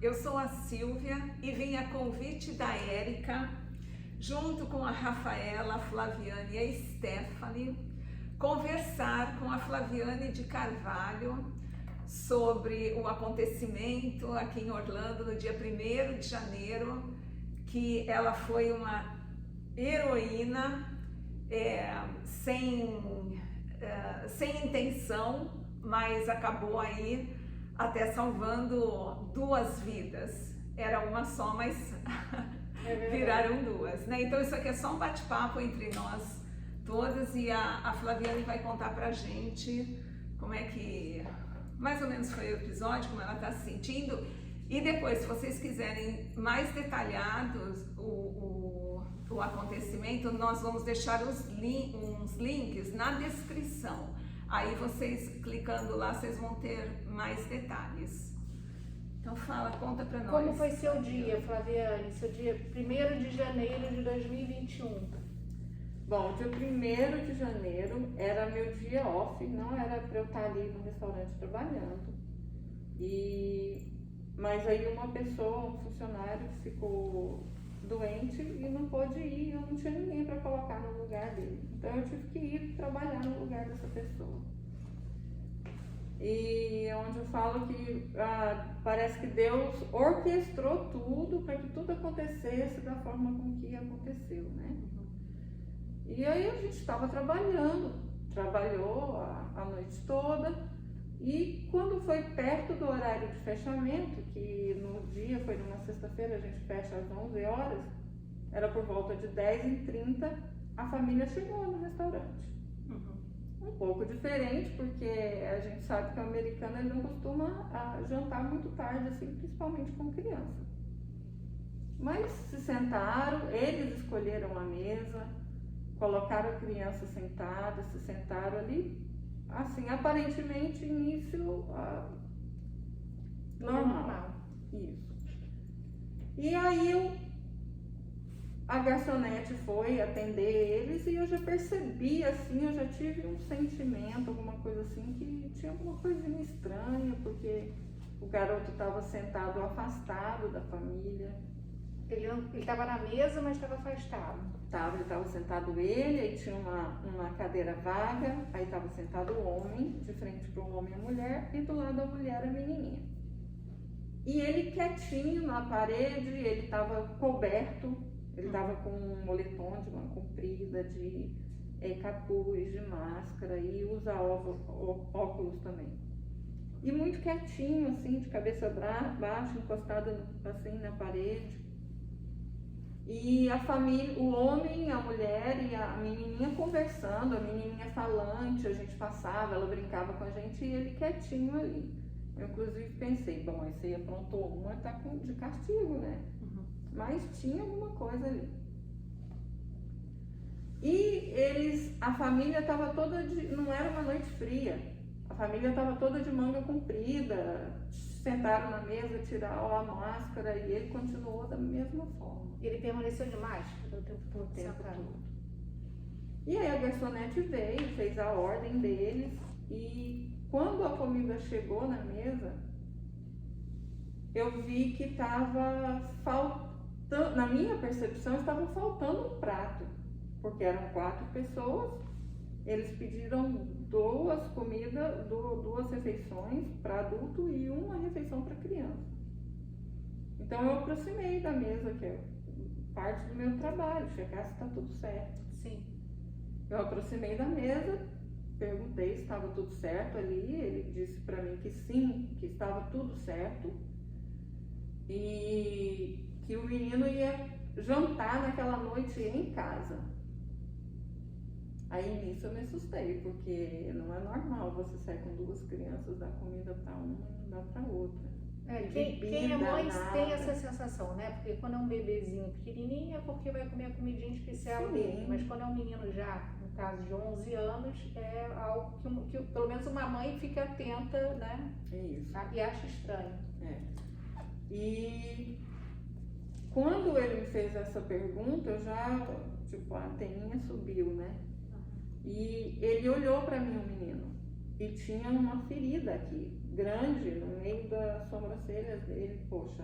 eu sou a Silvia e vim a convite da Érica, junto com a Rafaela, a Flaviane e a Stephanie, conversar com a Flaviane de Carvalho sobre o acontecimento aqui em Orlando no dia 1º de janeiro, que ela foi uma heroína sem intenção, mas acabou aí até salvando 2 vidas. Era uma só, mas viraram 2, né? Então isso aqui é só um bate-papo entre nós todas e a Flaviane vai contar pra gente como é que mais ou menos foi o episódio, como ela tá se sentindo. E depois, se vocês quiserem mais detalhados o acontecimento, nós vamos deixar uns links na descrição. Aí vocês, clicando lá, vocês vão ter mais detalhes. Então fala, conta pra nós. Como foi seu dia, Flaviane? Seu dia 1º de janeiro de 2021? Bom, dia 1º de janeiro era meu dia off, não era para eu estar ali no restaurante trabalhando. Mas aí uma pessoa, um funcionário, ficou doente e não pôde ir, eu não tinha ninguém para colocar no lugar dele. Então eu tive que ir trabalhar no lugar dessa pessoa. E é onde eu falo que parece que Deus orquestrou tudo para que tudo acontecesse da forma com que aconteceu, né? E aí a gente estava trabalhou a noite toda, e quando foi perto do horário de fechamento, que no dia foi numa sexta-feira, a gente fecha às 11 horas, era por volta de 10h30, a família chegou no restaurante. Um pouco diferente, porque a gente sabe que o americano ele não costuma jantar muito tarde, assim, principalmente com criança. Mas se sentaram, eles escolheram a mesa, colocaram a criança sentada, se sentaram ali, assim, aparentemente início normal. Isso. E aí a garçonete foi atender eles e eu já percebi, assim, eu já tive um sentimento, alguma coisa assim, que tinha alguma coisinha estranha, porque o garoto estava sentado afastado da família. Ele estava na mesa, mas estava afastado. Ele estava sentado aí tinha uma cadeira vaga, aí estava sentado o homem, de frente para o homem e a mulher, e do lado da mulher a menininha. E ele quietinho na parede, ele estava coberto, ele estava com um moletom de manga comprida, de capuz, de máscara, e usa óculos também. E muito quietinho, assim, de cabeça baixa, encostado assim na parede. E a família, o homem, a mulher e a menininha conversando, a menininha falante, a gente passava, ela brincava com a gente e ele quietinho ali. Eu inclusive pensei, bom, esse aí aprontou uma, tá de castigo, né? Mas tinha alguma coisa ali. E a família estava toda não era uma noite fria, a família estava toda de manga comprida, sentaram na mesa, tiraram a máscara e ele continuou da mesma forma. Ele permaneceu de máscara o tempo todo? E aí a garçonete veio, fez a ordem deles e quando a comida chegou na mesa, eu vi que estava faltando, na minha percepção, estava faltando um prato, porque eram 4 pessoas, eles pediram 2 comidas, 2 refeições para adulto e 1 refeição para criança. Então eu aproximei da mesa, que é parte do meu trabalho, checar se está tudo certo. Sim. Eu aproximei da mesa, perguntei se estava tudo certo ali, ele disse para mim que sim, que estava tudo certo e que o menino ia jantar naquela noite em casa. Aí nisso eu me assustei, porque não é normal você sair com 2 crianças, dar comida para uma e não dar para outra. Quem é mãe tem essa sensação, né? Porque quando é um bebezinho pequenininho é porque vai comer a comidinha especial dele. Mas quando é um menino já, no caso de 11 anos, é algo que pelo menos uma mãe fica atenta, né? É isso. E acha estranho. E quando ele me fez essa pergunta, eu já, a anteninha subiu, né? E ele olhou para mim, o menino, e tinha uma ferida aqui grande no meio das sobrancelhas dele. Poxa,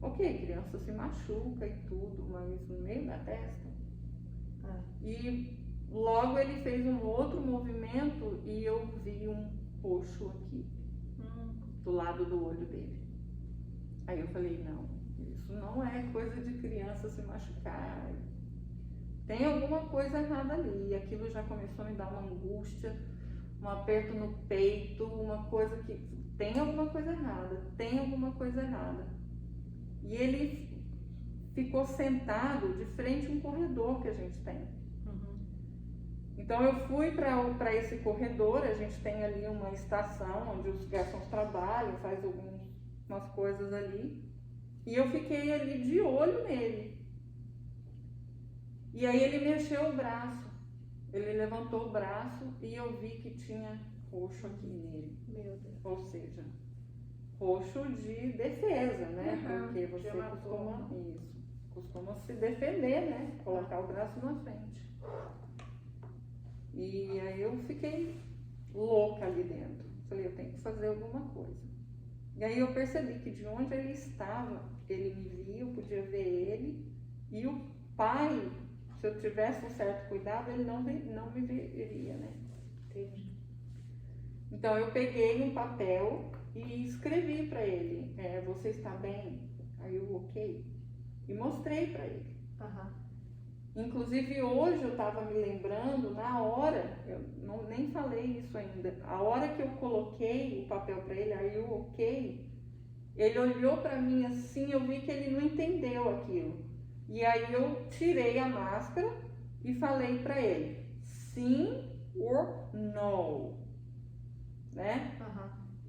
ok, criança se machuca e tudo, mas no meio da testa. E logo ele fez um outro movimento e eu vi um roxo aqui, do lado do olho dele. Aí eu falei, não, isso não é coisa de criança se machucar. Tem alguma coisa errada ali. E aquilo já começou a me dar uma angústia, um aperto no peito, uma coisa que tem alguma coisa errada, tem alguma coisa errada. E ele ficou sentado de frente a um corredor que a gente tem. Então eu fui para esse corredor, a gente tem ali uma estação onde os garçons trabalham, faz algumas coisas ali. E eu fiquei ali de olho nele. E aí ele mexeu o braço, ele levantou o braço e eu vi que tinha roxo aqui nele. Meu Deus. Ou seja, roxo de defesa, né? Porque você costuma se defender, né? Colocar o braço na frente. E aí eu fiquei louca ali dentro. Falei, eu tenho que fazer alguma coisa. E aí eu percebi que de onde ele estava, ele me via, eu podia ver ele. E o pai, se eu tivesse um certo cuidado, ele não me veria, né? Entendi. Então eu peguei um papel e escrevi para ele, você está bem? Aí eu, ok? E mostrei para ele. Inclusive hoje eu estava me lembrando, na hora, eu nem falei isso ainda, a hora que eu coloquei o papel para ele, aí o ok, ele olhou para mim assim, eu vi que ele não entendeu aquilo. E aí eu tirei a máscara e falei para ele, sim or no, né?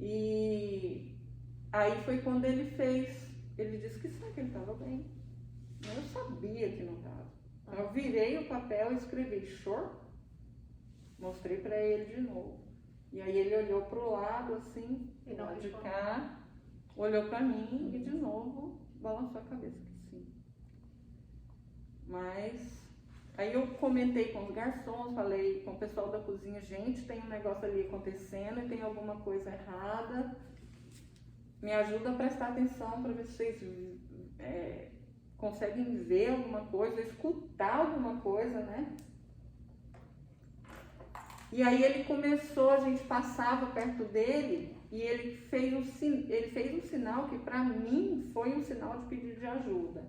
E aí foi quando ele disse que sim, que ele estava bem. Eu sabia que não estava. Eu virei o papel e escrevi sure, mostrei para ele de novo. E aí ele olhou para o lado assim, E não de respondeu. cá, olhou para mim e de novo balançou a cabeça que sim. Mas aí eu comentei com os garçons, falei com o pessoal da cozinha, gente, tem um negócio ali acontecendo e tem alguma coisa errada. Me ajuda a prestar atenção para ver se vocês conseguem ver alguma coisa, escutar alguma coisa, né? E aí ele começou, a gente passava perto dele e ele fez um sinal que para mim foi um sinal de pedido de ajuda.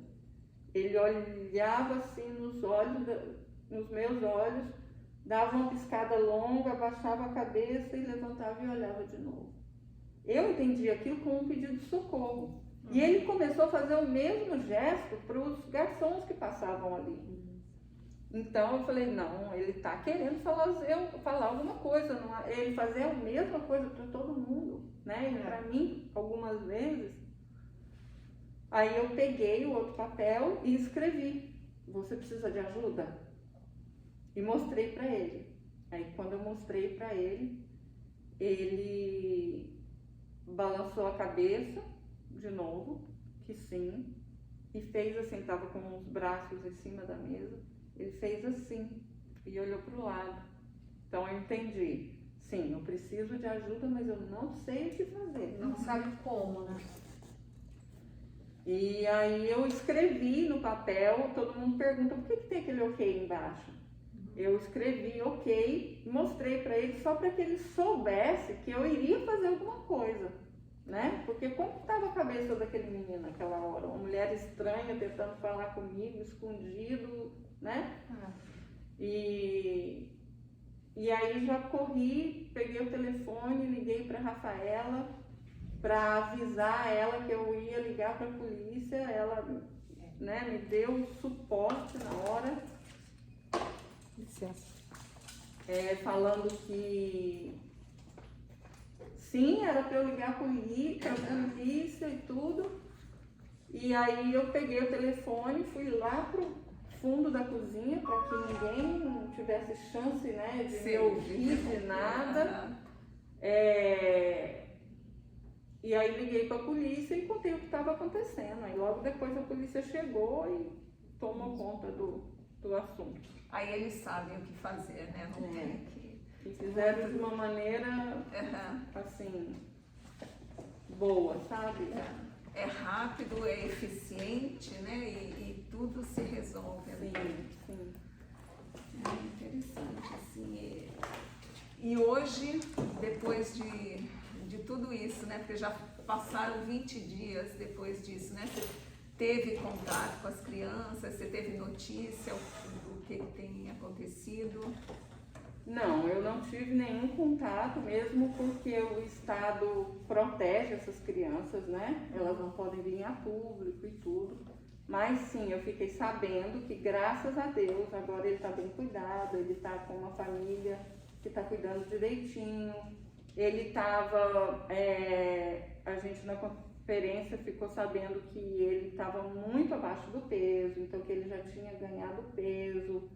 Ele olhava assim nos meus olhos, dava uma piscada longa, abaixava a cabeça e levantava e olhava de novo. Eu entendi aquilo como um pedido de socorro. E ele começou a fazer o mesmo gesto para os garçons que passavam ali. Então eu falei, não, ele está querendo falar alguma coisa, ele fazer a mesma coisa para todo mundo, né? E para mim, algumas vezes. Aí eu peguei o outro papel e escrevi, você precisa de ajuda? E mostrei para ele. Aí quando eu mostrei para ele, ele balançou a cabeça de novo, que sim, e fez assim, estava com os braços em cima da mesa, ele fez assim e olhou para o lado. Então eu entendi, sim, eu preciso de ajuda, mas eu não sei o que fazer. Não sabe como, né? E aí eu escrevi no papel, todo mundo pergunta, por que tem aquele ok embaixo? Eu escrevi ok, mostrei para ele só para que ele soubesse que eu iria fazer alguma coisa. Né? Porque como estava a cabeça daquele menino naquela hora? Uma mulher estranha tentando falar comigo, escondido, né? E aí já corri, peguei o telefone, liguei para Rafaela para avisar ela que eu ia ligar para a polícia. Ela, né, me deu suporte na hora. Licença. Falando que sim, era para eu ligar para a polícia e tudo. E aí eu peguei o telefone, fui lá pro fundo da cozinha para que ninguém não tivesse chance, né, de me ouvir, de nada. E aí liguei para a polícia e contei o que estava acontecendo. Aí logo depois a polícia chegou e tomou conta do assunto. Aí eles sabem o que fazer, né? Não tem que... E fizeram de uma maneira, assim, boa, sabe? É rápido, é eficiente, né? E tudo se resolve. Sim, sim. É interessante, assim. E hoje, depois de tudo isso, né? Porque já passaram 20 dias depois disso, né? Você teve contato com as crianças, você teve notícia do que tem acontecido? Não, eu não tive nenhum contato, mesmo porque o Estado protege essas crianças, né? Elas não podem vir a público e tudo. Mas sim, eu fiquei sabendo que, graças a Deus, agora ele está bem cuidado, ele está com uma família que está cuidando direitinho. Ele estava, a gente na conferência ficou sabendo que ele estava muito abaixo do peso, então que ele já tinha ganhado peso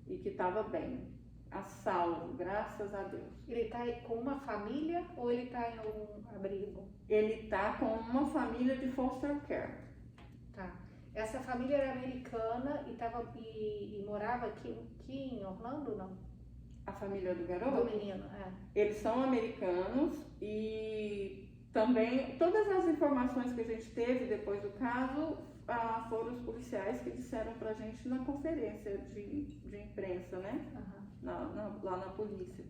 e que estava bem. A salvo, graças a Deus. Ele está com uma família ou ele está em algum abrigo? Ele está com uma família de foster care. Tá. Essa família era americana e morava aqui em Orlando, não? A família do garoto? Do menino, Eles são americanos e também todas as informações que a gente teve depois do caso foram os policiais que disseram pra gente na conferência de imprensa, né? Uhum. Lá na polícia.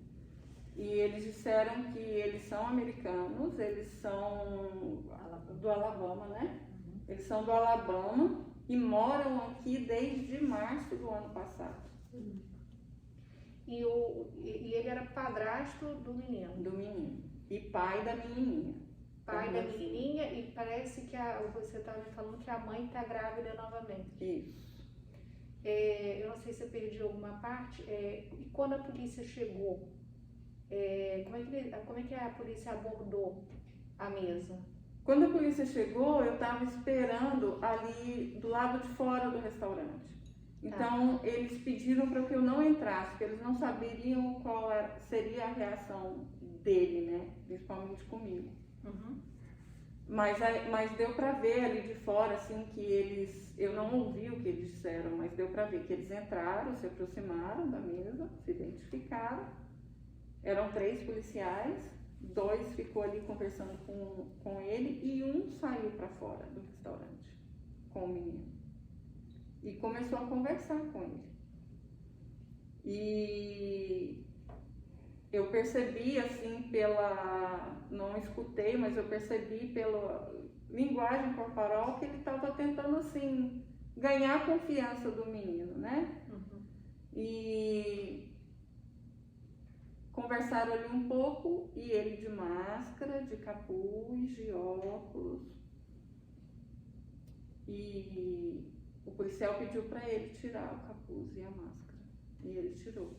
E eles disseram que eles são americanos, eles são do Alabama, né? Uhum. Eles são do Alabama e moram aqui desde março do ano passado. Uhum. E ele era padrasto do menino? Do menino. E pai da menininha. Pai da menininha, e parece que você estava me falando que a mãe está grávida novamente. Isso. Eu não sei se eu perdi alguma parte. E quando a polícia chegou, como é que a polícia abordou a mesa? Quando a polícia chegou, eu estava esperando ali do lado de fora do restaurante. Então, eles pediram para que eu não entrasse, porque eles não saberiam qual seria a reação dele, né? Principalmente comigo. Uhum. Mas deu para ver ali de fora, assim, que eu não ouvi o que eles disseram, mas deu para ver que eles entraram, se aproximaram da mesa, se identificaram. Eram 3 policiais, 2 ficou ali conversando com ele e um saiu para fora do restaurante com o menino. E começou a conversar com ele. E eu percebi, assim, não escutei, mas eu percebi pela linguagem corporal que ele estava tentando, assim, ganhar a confiança do menino, né? Uhum. E conversaram ali um pouco e ele de máscara, de capuz, de óculos. E o policial pediu para ele tirar o capuz e a máscara. E ele tirou.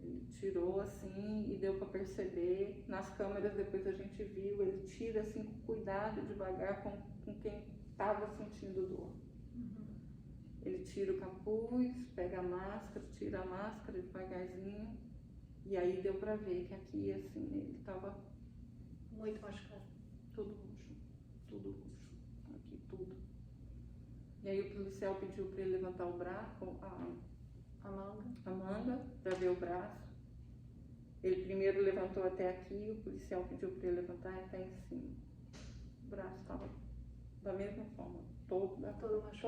Ele tirou assim e deu para perceber. Nas câmeras depois a gente viu, ele tira assim com cuidado, devagar, com quem estava sentindo dor. Uhum. Ele tira o capuz, pega a máscara, tira a máscara devagarzinho. E aí deu para ver que aqui assim ele estava muito machucado. Tudo roxo. Tudo roxo. Aqui tudo. E aí o policial pediu para ele levantar o braço, a manga, para ver o braço. Ele primeiro levantou até aqui, o policial pediu para ele levantar até em cima. O braço estava da mesma forma, todo roxo.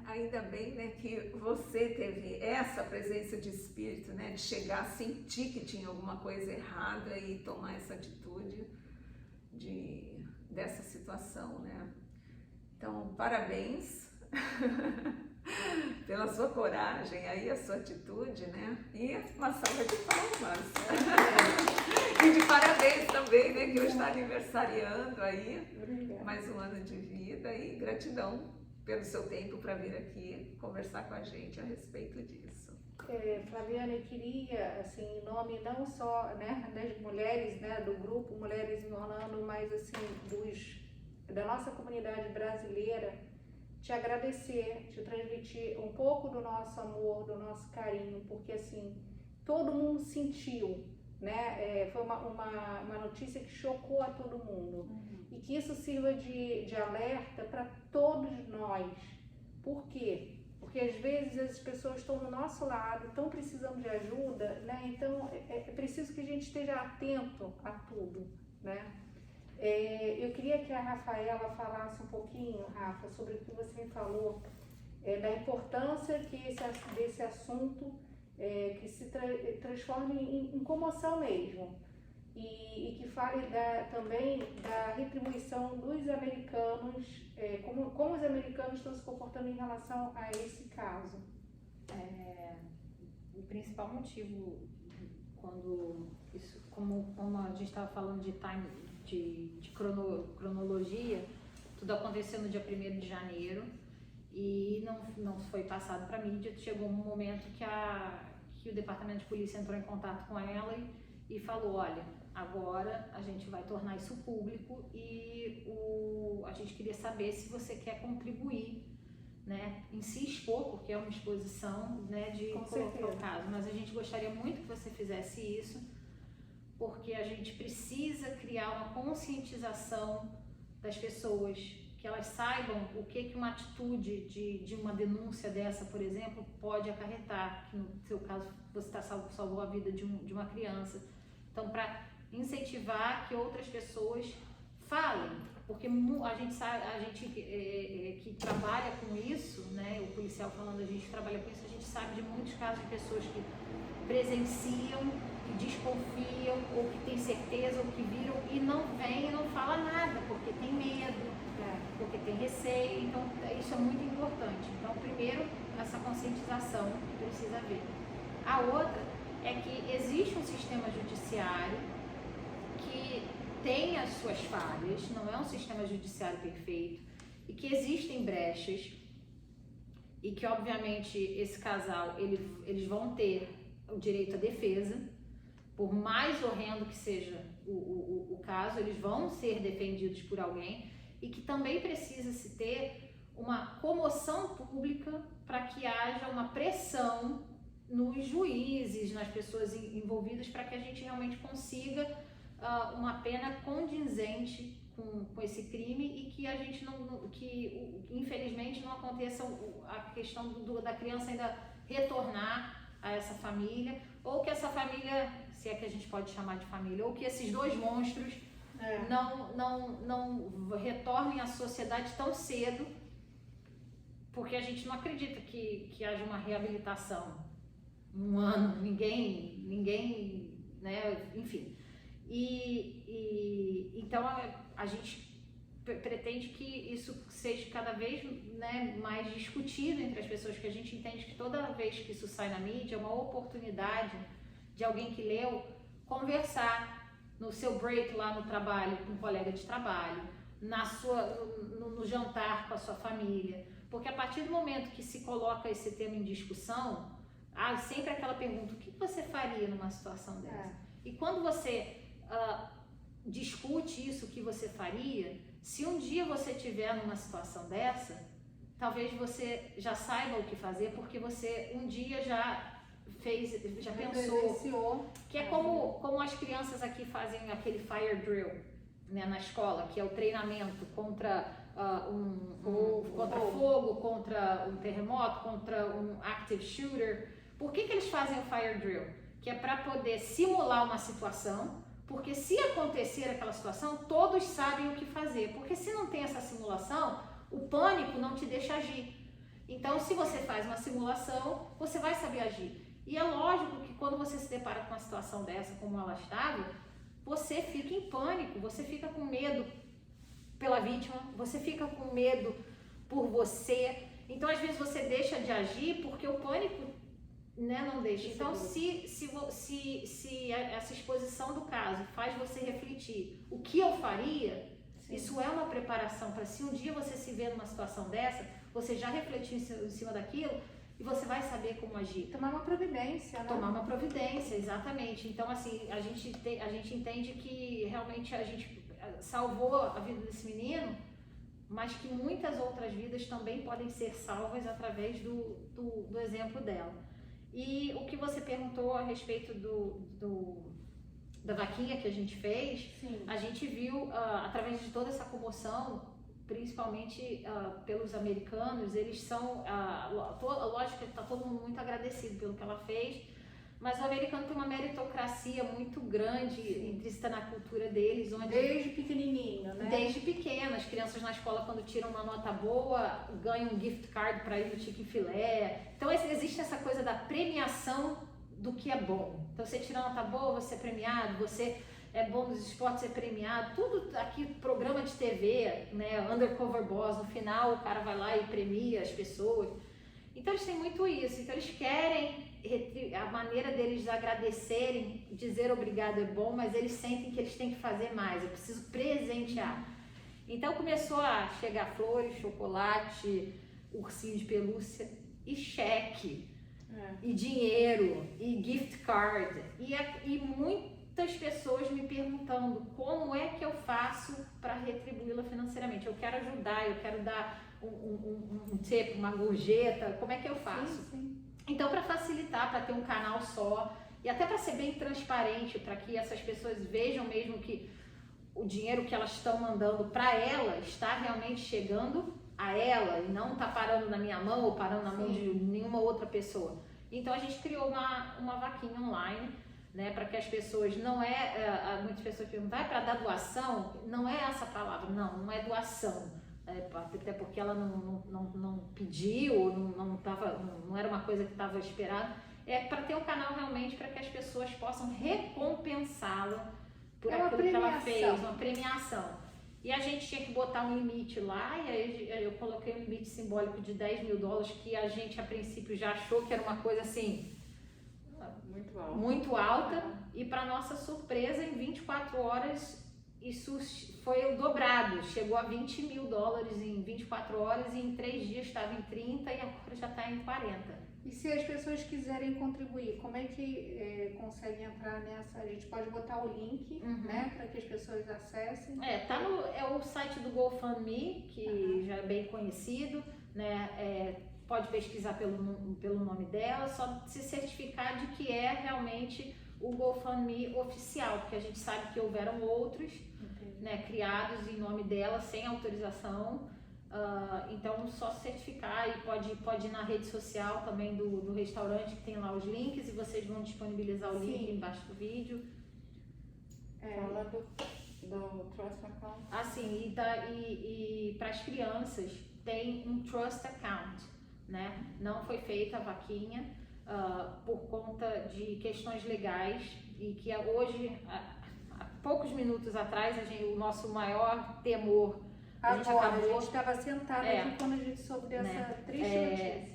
Ainda bem, né, que você teve essa presença de espírito, né, de chegar a sentir que tinha alguma coisa errada e tomar essa atitude dessa situação, né? Então, parabéns pela sua coragem, aí a sua atitude, né? E uma salva de palmas. E de parabéns também, né, que hoje está aniversariando aí. Obrigada. Mais um ano de vida e gratidão pelo seu tempo para vir aqui conversar com a gente a respeito disso. Flaviana, eu queria, assim, em nome não só, né, das mulheres, né, do grupo Mulheres em Orlando, mas assim, da nossa comunidade brasileira, te agradecer, te transmitir um pouco do nosso amor, do nosso carinho, porque assim, todo mundo sentiu, né, foi uma notícia que chocou a todo mundo. E que isso sirva de alerta para todos nós. Por quê? Porque às vezes as pessoas estão do nosso lado, estão precisando de ajuda, né? Então é preciso que a gente esteja atento a tudo, né? Eu queria que a Rafaela falasse um pouquinho, Rafa, sobre o que você me falou, da importância que desse assunto que se transforme em comoção mesmo. E que fale também da retribuição dos americanos, como os americanos estão se comportando em relação a esse caso. O principal motivo, quando isso, como a gente estava falando de cronologia, tudo aconteceu no dia 1º de janeiro e não foi passado para a mídia. Chegou um momento que o departamento de polícia entrou em contato com ela e falou, olha, agora a gente vai tornar isso público e a gente queria saber se você quer contribuir, né, em se expor, porque é uma exposição, né, de colocar o caso, mas a gente gostaria muito que você fizesse isso, porque a gente precisa criar uma conscientização das pessoas, que elas saibam o que uma atitude de uma denúncia dessa, por exemplo, pode acarretar, que no seu caso você salvou a vida de uma criança. Então, para incentivar que outras pessoas falem, porque a gente que trabalha com isso, né, o policial falando, a gente trabalha com isso, a gente sabe de muitos casos de pessoas que presenciam, que desconfiam, ou que têm certeza, ou que viram e não vem e não fala nada, porque tem medo, porque tem receio. Então isso é muito importante. Então, primeiro, essa conscientização precisa haver. A outra é que existe um sistema judiciário que tem as suas falhas, não é um sistema judiciário perfeito, e que existem brechas, e que obviamente esse casal, eles vão ter o direito à defesa, por mais horrendo que seja o caso, eles vão ser defendidos por alguém, e que também precisa se ter uma comoção pública para que haja uma pressão nos juízes, nas pessoas envolvidas, para que a gente realmente consiga uma pena condizente com esse crime e que a gente que infelizmente não aconteça a questão da criança ainda retornar a essa família, ou que essa família, se é que a gente pode chamar de família, ou que esses dois monstros não retornem à sociedade tão cedo, porque a gente não acredita que haja uma reabilitação. Um ano, ninguém, né, enfim. Então a gente pretende que isso seja cada vez, né, mais discutido entre as pessoas, que a gente entende que toda vez que isso sai na mídia é uma oportunidade de alguém que leu conversar no seu break lá no trabalho com um colega de trabalho, no jantar com a sua família, porque a partir do momento que se coloca esse tema em discussão, há sempre aquela pergunta: o que você faria numa situação dessa? E quando você discute isso, o que você faria, se um dia você estiver numa situação dessa, talvez você já saiba o que fazer, porque você um dia já pensou, que é como as crianças aqui fazem aquele fire drill, né, na escola, que é o treinamento contra fogo, contra um terremoto, contra um active shooter. Por que eles fazem o fire drill? Que é para poder simular uma situação, porque se acontecer aquela situação, todos sabem o que fazer, porque se não tem essa simulação, o pânico não te deixa agir. Então, se você faz uma simulação, você vai saber agir. E é lógico que quando você se depara com uma situação dessa, como ela estava, você fica em pânico, você fica com medo pela vítima, você fica com medo por você. Então, às vezes, você deixa de agir porque o pânico, né, não deixa. Então, se essa exposição do caso faz você refletir o que eu faria, sim, isso é uma preparação para, se um dia você se vê numa situação dessa, você já refletiu em cima daquilo e você vai saber como agir. Tomar uma providência, né? Tomar uma providência, exatamente. Então, assim, a gente entende que realmente a gente salvou a vida desse menino, mas que muitas outras vidas também podem ser salvas através do exemplo dela. E o que você perguntou a respeito da vaquinha que a gente fez, sim, a gente viu, através de toda essa comoção, principalmente pelos americanos, eles são, lógico que está todo mundo muito agradecido pelo que ela fez, mas o americano tem uma meritocracia muito grande intrínseca na cultura deles, onde Desde pequenininho, né? desde pequena, as crianças na escola, quando tiram uma nota boa, ganham um gift card para ir no Chick-fil-A. Então existe essa coisa da premiação do que é bom. Então você tira nota boa, você é premiado, você é bom nos esportes, é premiado. Tudo aqui, programa de TV, né, Undercover Boss, no final o cara vai lá e premia as pessoas. Então eles têm muito isso, então eles querem, a maneira deles agradecerem, dizer obrigado é bom, mas eles sentem que eles têm que fazer mais, eu preciso presentear. Então começou a chegar flores, chocolate, ursinho de pelúcia e cheque, e dinheiro, e gift card, e muitas pessoas me perguntando como é que eu faço para retribuí-la financeiramente. Eu quero ajudar, eu quero dar um tip, uma gorjeta, como é que eu faço? Sim. Então, para facilitar, para ter um canal só e até para ser bem transparente, para que essas pessoas vejam mesmo que o dinheiro que elas estão mandando para ela está realmente chegando a ela e não está parando na minha mão ou parando na mão de nenhuma outra pessoa. Então, a gente criou uma vaquinha online, né, para que as pessoas, muitas pessoas perguntam, é para dar doação? Não é essa palavra, não é doação. Até porque ela não pediu, não era uma coisa que estava esperada, é para ter um canal realmente para que as pessoas possam recompensá-la por aquilo que ela fez, uma premiação. E a gente tinha que botar um limite lá, e aí eu coloquei um limite simbólico de $10 mil, que a gente a princípio já achou que era uma coisa assim muito alta, e para nossa surpresa, em 24 horas isso foi dobrado, chegou a $20 mil em 24 horas, e em 3 dias estava em 30 e agora já está em 40. E se as pessoas quiserem contribuir, como é que conseguem entrar nessa? A gente pode botar o link, né, para que as pessoas acessem. É o site do GoFundMe, que já é bem conhecido, né? Pode pesquisar pelo nome dela, só se certificar de que é realmente o GoFundMe oficial, porque a gente sabe que houveram outros, né, criados em nome dela sem autorização. Então só se certificar, e pode ir na rede social também do restaurante, que tem lá os links, e vocês vão disponibilizar o link embaixo do vídeo. Fala do Trust Account. Assim, e para as crianças tem um Trust Account, né? Não foi feita a vaquinha por conta de questões legais, e que hoje, há poucos minutos atrás, o nosso maior temor, a gente estava sentada aqui quando a gente soube dessa triste notícia.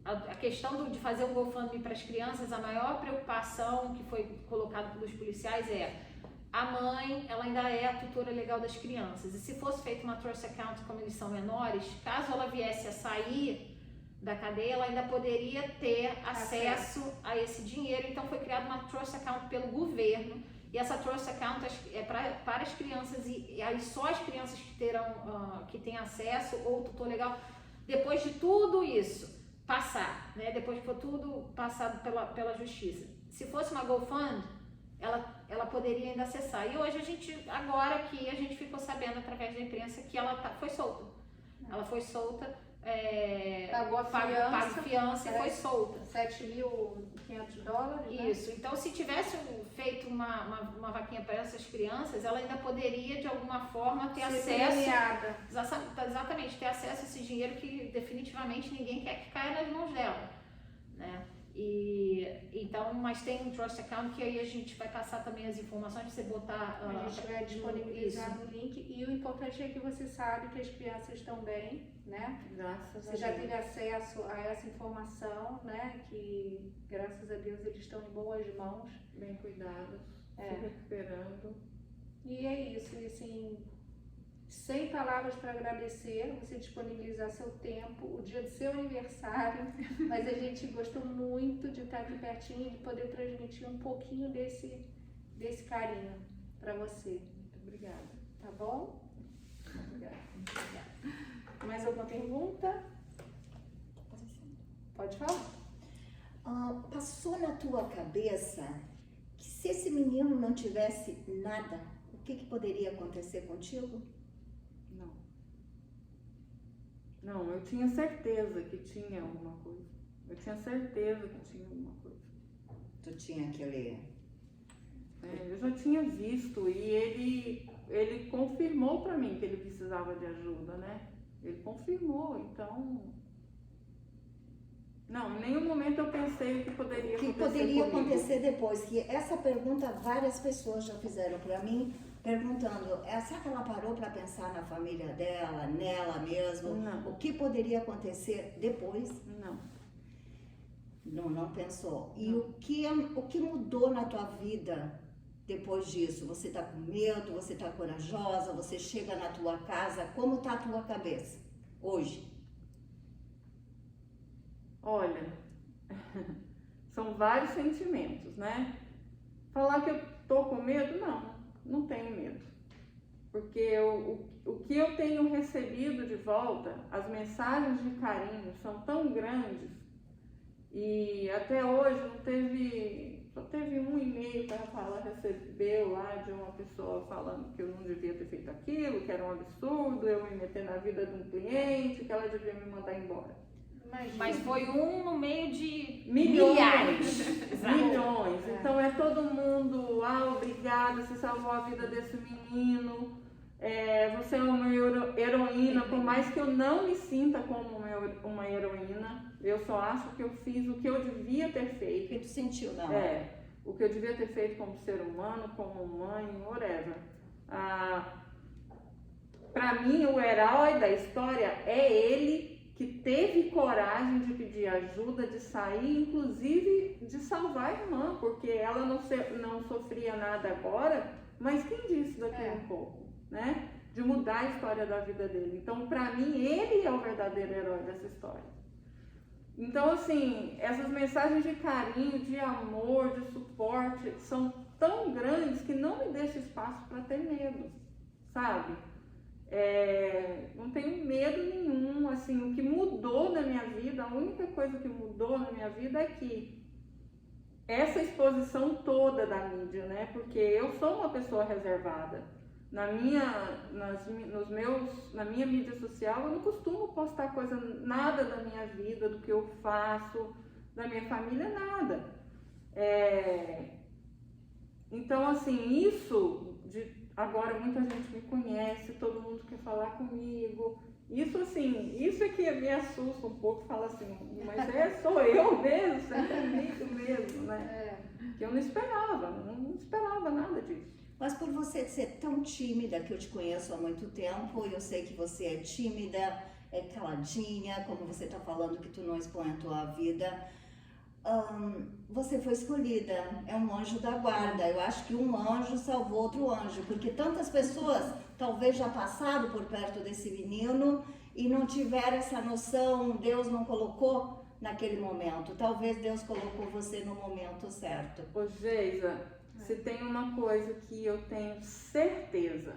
A questão de fazer um GoFundMe para as crianças, a maior preocupação que foi colocada pelos policiais a mãe, ela ainda é a tutora legal das crianças, e se fosse feita uma Trust Account, como eles são menores, caso ela viesse a sair da cadeia, ela ainda poderia ter acesso a esse dinheiro. Então foi criada uma Trust Account pelo governo, e essa Trust Account é para as crianças, e aí só as crianças que têm acesso, ou tutor legal, depois de tudo isso passar, né? Depois que for tudo passado pela justiça. Se fosse uma GoFund, ela poderia ainda acessar. E hoje agora que a gente ficou sabendo através da imprensa que ela foi solta. Ela foi solta, pagou a fiança e foi solta. $7.500, né? Isso. Então, se tivesse feito uma vaquinha para essas crianças, ela ainda poderia de alguma forma ter acesso. Exatamente, ter acesso a esse dinheiro que definitivamente ninguém quer que caia nas mãos dela, né? Então, mas tem um Trust Account, que aí a gente vai passar também as informações para você botar. A gente vai disponibilizar no link, e o importante é que você sabe que as crianças estão bem, né? Graças a Deus. Você já teve acesso a essa informação, né? Que graças a Deus eles estão em boas mãos. Bem cuidados, se recuperando. E é isso, e assim, sem palavras para agradecer, você disponibilizar seu tempo, o dia do seu aniversário, mas a gente gostou muito de estar aqui pertinho e de poder transmitir um pouquinho desse carinho para você. Muito obrigada. Tá bom? Obrigada. Mais alguma pergunta? Pode falar. Passou na tua cabeça que se esse menino não tivesse nada, o que poderia acontecer contigo? Não. Não, eu tinha certeza que tinha alguma coisa. Eu tinha certeza que tinha alguma coisa. Tu tinha aquele... Eu já tinha visto e ele confirmou para mim que ele precisava de ajuda, né? Ele confirmou, então... Não, em nenhum momento eu pensei o que poderia acontecer. O que poderia comigo. acontecer depois? Que essa pergunta várias pessoas já fizeram para mim, perguntando, será que ela parou para pensar na família dela, nela mesmo? Não. O que poderia acontecer depois? Não. Não pensou. E o que mudou na tua vida depois disso? Você tá com medo, você tá corajosa, você chega na tua casa, como tá a tua cabeça hoje? Olha, são vários sentimentos, né? Falar que eu tô com medo, não tenho medo. Porque o que eu tenho recebido de volta, as mensagens de carinho são tão grandes e até hoje só teve um e-mail que ela recebeu lá de uma pessoa falando que eu não devia ter feito aquilo, que era um absurdo, eu me meter na vida de um cliente, que ela devia me mandar embora. Mas foi um no meio de Milhões. milhares. Milhões. Então é todo mundo, obrigada, você salvou a vida desse menino, você é uma heroína, por mais que eu não me sinta como uma heroína, eu só acho que eu fiz o que eu devia ter O feito. que tu sentiu na hora? O que eu devia ter feito como ser humano, como mãe, whatever. Pra mim, o herói da história é ele que teve coragem de pedir ajuda, de sair, inclusive de salvar a irmã, porque ela não sofria nada agora, mas quem disse daqui um pouco, né? De mudar a história da vida dele. Então, pra mim, ele é o verdadeiro herói dessa história. Então, assim, essas mensagens de carinho, de amor, de suporte, são tão grandes que não me deixa espaço para ter medo, sabe? Não tenho medo nenhum, assim, o que mudou na minha vida, a única coisa que mudou na minha vida é que essa exposição toda da mídia, né? Porque eu sou uma pessoa reservada. Na minha mídia social, eu não costumo postar nada da minha vida, do que eu faço, da minha família, nada. Então, assim, agora muita gente me conhece, todo mundo quer falar comigo. Isso é que me assusta um pouco, fala assim, mas sou eu mesmo, é comigo mesmo, né? Que eu não esperava nada disso. Mas por você ser tão tímida, que eu te conheço há muito tempo, eu sei que você é tímida, é caladinha, como você está falando que tu não expõe a tua vida, você foi escolhida, é um anjo da guarda. Eu acho que um anjo salvou outro anjo, porque tantas pessoas talvez já passaram por perto desse menino e não tiveram essa noção, Deus não colocou naquele momento. Talvez Deus colocou você no momento certo. Ô Geisa, se tem uma coisa que eu tenho certeza,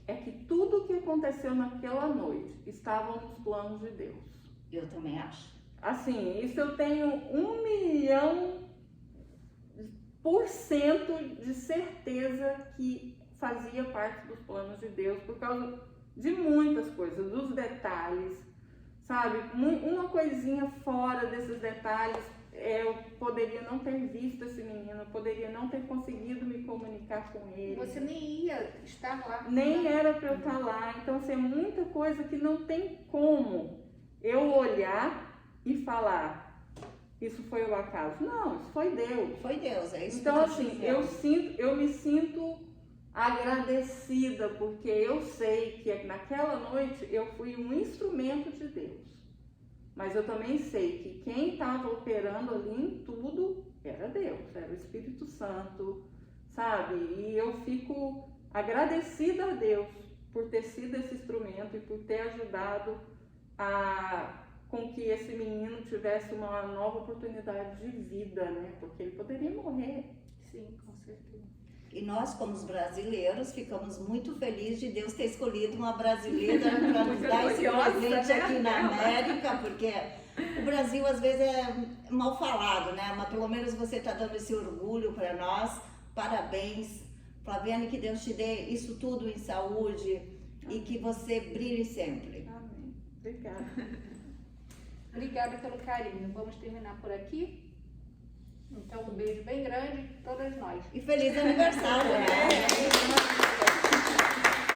é que tudo o que aconteceu naquela noite estava nos planos de Deus. Eu também acho. Assim, isso eu tenho 1.000.000% de certeza que fazia parte dos planos de Deus, por causa de muitas coisas, dos detalhes, sabe? Uma coisinha fora desses detalhes, eu poderia não ter visto esse menino, eu poderia não ter conseguido me comunicar com ele. Você nem ia estar lá. Nem era para eu estar lá. Então, assim, é muita coisa que não tem como eu olhar e falar, isso foi o acaso. Não, isso foi Deus. Foi Deus, é isso. Então, assim, eu me sinto agradecida, porque eu sei que naquela noite eu fui um instrumento de Deus. Mas eu também sei que quem estava operando ali em tudo era Deus, era o Espírito Santo, sabe? E eu fico agradecida a Deus por ter sido esse instrumento e por ter ajudado com que esse menino tivesse uma nova oportunidade de vida, né? Porque ele poderia morrer. Sim, com certeza. E nós, como os brasileiros, ficamos muito felizes de Deus ter escolhido uma brasileira para nos dar esse presente aqui na América, porque o Brasil às vezes é mal falado, né? Mas pelo menos você está dando esse orgulho para nós. Parabéns, Flaviane, que Deus te dê isso tudo em saúde e que você brilhe sempre. Amém. Obrigada. Obrigada pelo carinho. Vamos terminar por aqui. Então, um beijo bem grande de todas nós. E feliz aniversário, né?